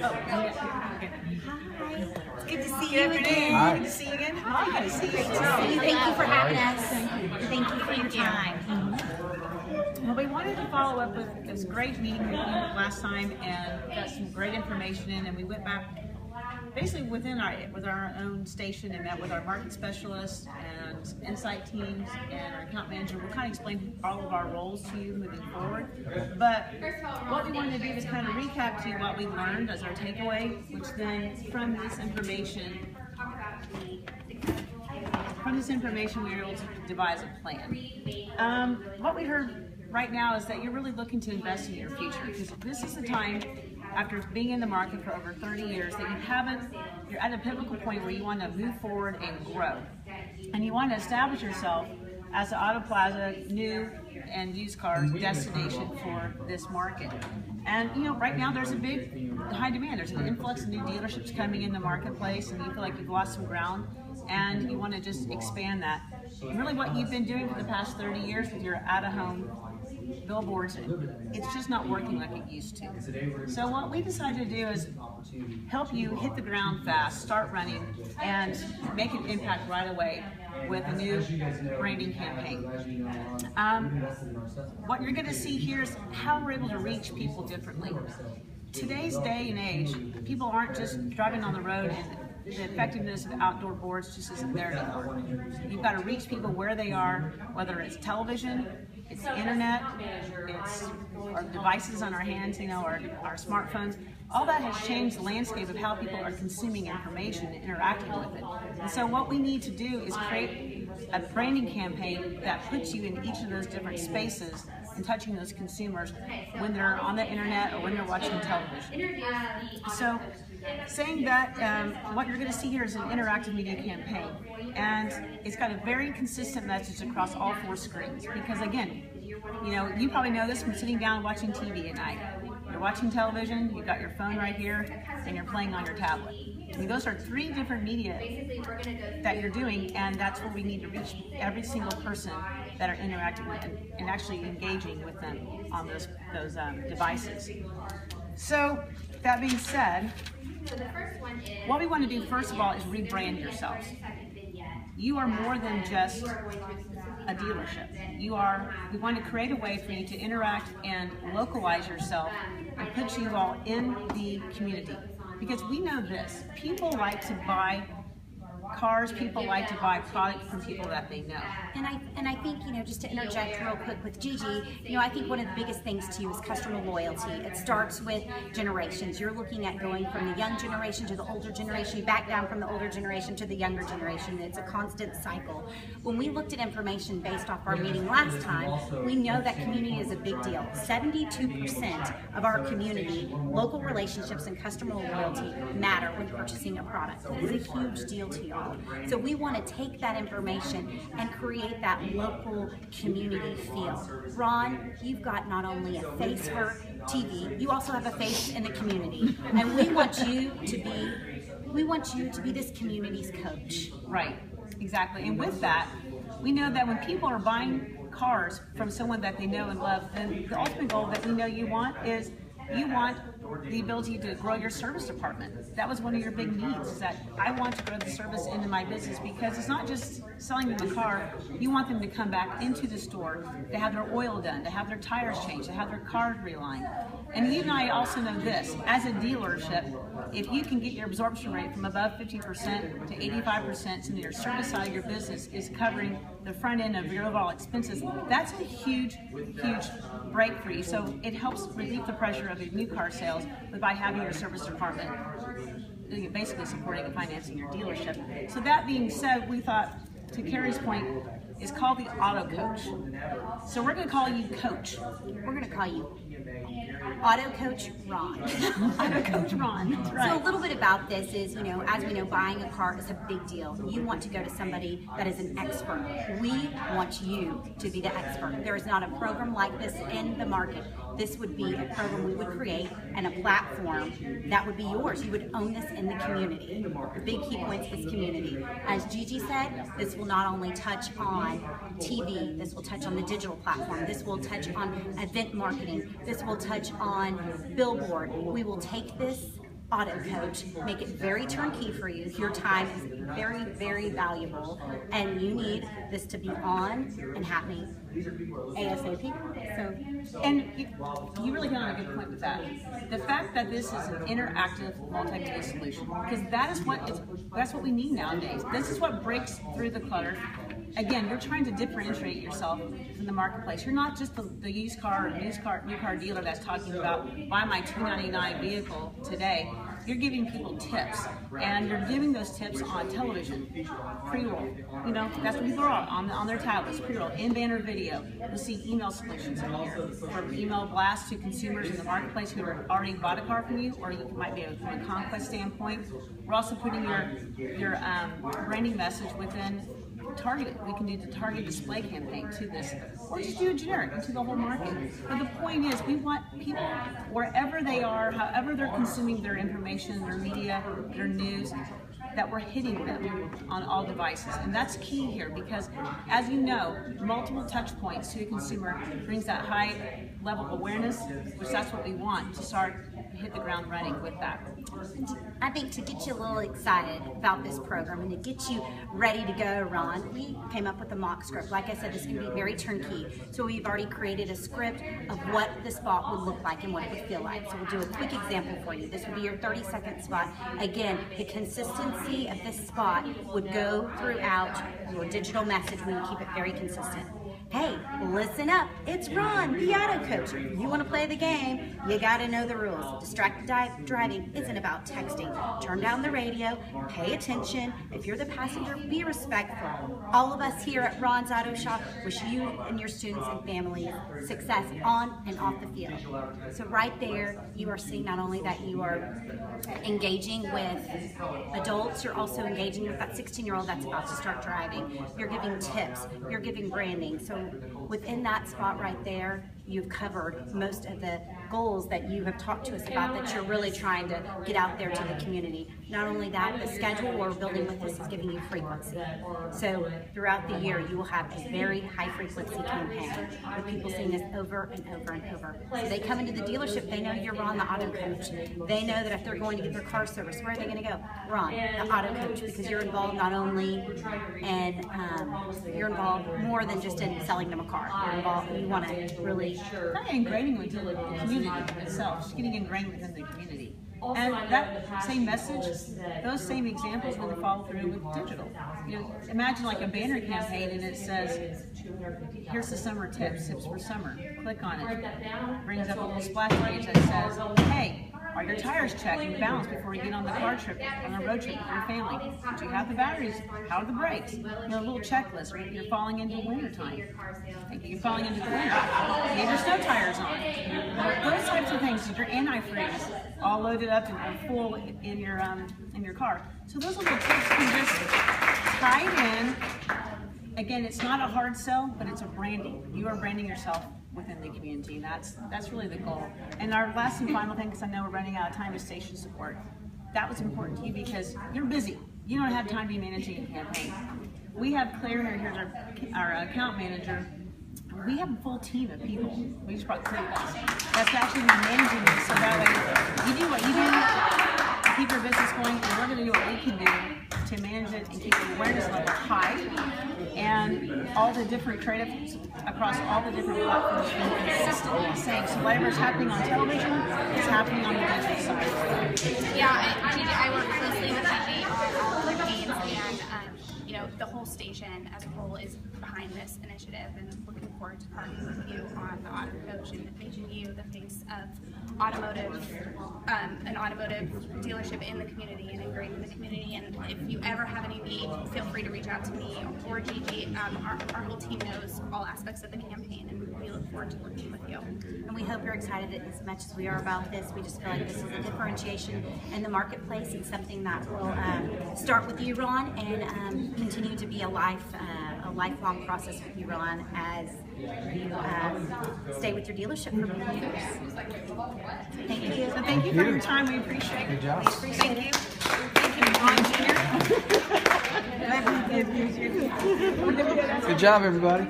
Hi. Good to see you again. Hi. Good to see you again. Hi. Good to see you too. Thank you for having us. Thank you for your time. Well, we wanted to follow up with this great meeting we had last time and got some great information in, and we went back basically with our own station and met with our market specialists and insight teams and our account manager. We'll kind of explain all of our roles to you moving forward. But what we wanted to do is kind of recap to you what we learned as our takeaway, which then from this information we were able to devise a plan. What we heard right now is that you're really looking to invest in your future, because this is the time, after being in the market for over 30 years, that you're at a pivotal point where you want to move forward and grow. And you want to establish yourself as the Auto Plaza new and used car destination for this market. And right now there's a big high demand. There's an influx of new dealerships coming in the marketplace, and you feel like you've lost some ground and you want to just expand that. And really what you've been doing for the past 30 years with your out-of-home billboards, it's just not working like it used to. So what we decided to do is help you hit the ground fast, start running, and make an impact right away with a new branding campaign. What you're going to see here is how we're able to reach people differently. Today's day and age, people aren't just driving on the road and the effectiveness of outdoor boards just isn't there anymore. You've got to reach people where they are, whether it's television, it's the internet, it's our devices on our hands, our smartphones. All that has changed the landscape of how people are consuming information and interacting with it. And so what we need to do is create a branding campaign that puts you in each of those different spaces and touching those consumers when they're on the internet or when they're watching television. So saying that, what you're going to see here is an interactive media campaign, and it's got a very consistent message across all 4 screens, because again, you probably know this from sitting down watching TV at night. You're watching television, you've got your phone right here, and you're playing on your tablet. I mean, those are 3 different media that you're doing, and that's where we need to reach every single person that are interacting with and actually engaging with them on those devices. So that being said, what we want to do first of all is rebrand yourselves. You are more than just a dealership. We want to create a way for you to interact and localize yourself and put you all in the community. Because we know this, people like to buy cars, people like to buy product from people that they know. And I think, just to interject real quick with Gigi, I think one of the biggest things to you is customer loyalty. It starts with generations. You're looking at going from the young generation to the older generation, back down from the older generation to the younger generation. It's a constant cycle. When we looked at information based off our meeting last time, we know that community is a big deal. 72% of our community, local relationships and customer loyalty matter when purchasing a product. It is a huge deal to you. So we want to take that information and create that local community feel. Ron, you've got not only a face for TV, you also have a face in the community. And we want you to be this community's coach. Right, exactly. And with that, we know that when people are buying cars from someone that they know and love, then the ultimate goal that we know you want is you want the ability to grow your service department. That was one of your big needs, is that I want to grow the service into my business, because it's not just selling them a car. You want them to come back into the store, to have their oil done, to have their tires changed, to have their cars relined. And you and I also know this, as a dealership, if you can get your absorption rate from above 50% to 85%, so that your service side of your business is covering the front end of your overall expenses, that's a huge, huge break for you. So it helps relieve the pressure of your new car sales by having your service department basically supporting and financing your dealership. So that being said, we thought, to Carrie's point, is called the Auto Coach. So we're going to call you Coach. We're going to call you Auto Coach Ron. Auto Coach Ron, that's right. So a little bit about this is, as we know, buying a car is a big deal. You want to go to somebody that is an expert. We want you to be the expert. There is not a program like this in the market. This would be a program we would create and a platform that would be yours. You would own this in the community. The big key points is community. As Gigi said, this will not only touch on TV, this will touch on the digital platform, this will touch on event marketing, this will touch on billboard. We will take this auto coach, make it very turnkey for you. Your time is very, very valuable, and you need this to be on and happening ASAP. So, and you really hit on a good point with that. The fact that this is an interactive, multi-media solution, because that's what we need nowadays. This is what breaks through the clutter. Again, you're trying to differentiate yourself in the marketplace. You're not just the used car or new car dealer that's talking about buy my $299 vehicle today. You're giving people tips, and you're giving those tips on television, pre-roll. You know, that's what people are on their tablets, pre-roll, in-banner video. You'll see email solutions in here, from email blasts to consumers in the marketplace who have already bought a car from you, or you might be from a conquest standpoint. We're also putting your branding message within targeted. We can do the target display campaign to this, or just do a generic into the whole market. But the point is, we want people, wherever they are, however they're consuming their information, their media, their news, that we're hitting them on all devices. And that's key here, because as you know, multiple touch points to a consumer brings that high level of awareness, which that's what we want to start hit the ground running with that. I think to get you a little excited about this program and to get you ready to go, Ron, we came up with a mock script. Like I said, this is going to be very turnkey. So we've already created a script of what the spot would look like and what it would feel like. So we'll do a quick example for you. This would be your 30-second spot. Again, the consistency of this spot would go throughout your digital message. We would keep it very consistent. Hey, listen up, it's Ron, the auto coach. If you want to play the game, you got to know the rules. Distracted driving isn't about texting. Turn down the radio, pay attention. If you're the passenger, be respectful. All of us here at Ron's Auto Shop wish you and your students and families success on and off the field. So right there, you are seeing not only that you are engaging with adults, you're also engaging with that 16-year-old that's about to start driving. You're giving tips, you're giving branding. So within that spot right there, you've covered most of the goals that you have talked to us about, that you're really trying to get out there to the community. Not only that, the schedule we're building with this is giving you frequency. So throughout the year, you will have a very high frequency campaign with people seeing this over and over and over. So they come into the dealership, they know you're Ron, the auto coach. They know that if they're going to get their car serviced, where are they going to go? Ron, the auto coach, because you're involved not only in, you're involved more than just in selling them a car. You're involved, you want to really kind of ingraining within the community itself, just getting ingrained within the community. And that same message, those same examples will follow through with digital. You know, imagine like a banner campaign and it says, here's the summer tips for summer. Click on it. Brings up a little splash page that says, hey, are your tires checked and balanced before you get on the car trip, on a road trip with your family? Do you have the batteries? How are the brakes? You know, a little checklist. Right? You're falling into winter time. You're falling into the winter. You have your snow tires on. Those types of things. Your antifreeze all loaded up and full in your car. So those little tips can just tie in. Again, it's not a hard sell, but it's a branding. You are branding yourself within the community, and that's really the goal. And our last and final thing, because I know we're running out of time, is station support. That was important to you because you're busy. You don't have time to be managing a campaign. We have Claire here, here's our account manager. We have a full team of people. We just brought Claire with us. That's actually managing this, so that way you do what you do to keep your business going, and we're going to do what we can do to manage it and keep the awareness level high, and all the different creatives across all the different platforms being consistently saying, so whatever's happening on television is happening on the digital side. Yeah, I work closely with Gigi on all the campaigns, and you know, the whole station as a whole is behind this initiative, and looking forward to partnering with you on the auto coach and making you the face of an automotive dealership in the community and ingrained in the community. And if you ever have any need, feel free to reach out to me or Gigi. Our whole team knows all aspects of the campaign, and we look forward to working with you. And we hope you're excited as much as we are about this. We just feel like this is a differentiation in the marketplace. It's something that will start with you, Ron, and continue to be a lifelong process with you, Ron, as you stay with your dealership for many years. Thank you. So thank you for your time. We appreciate it. Good job. Thank you. Thank you, Ron Jr. Good job, everybody.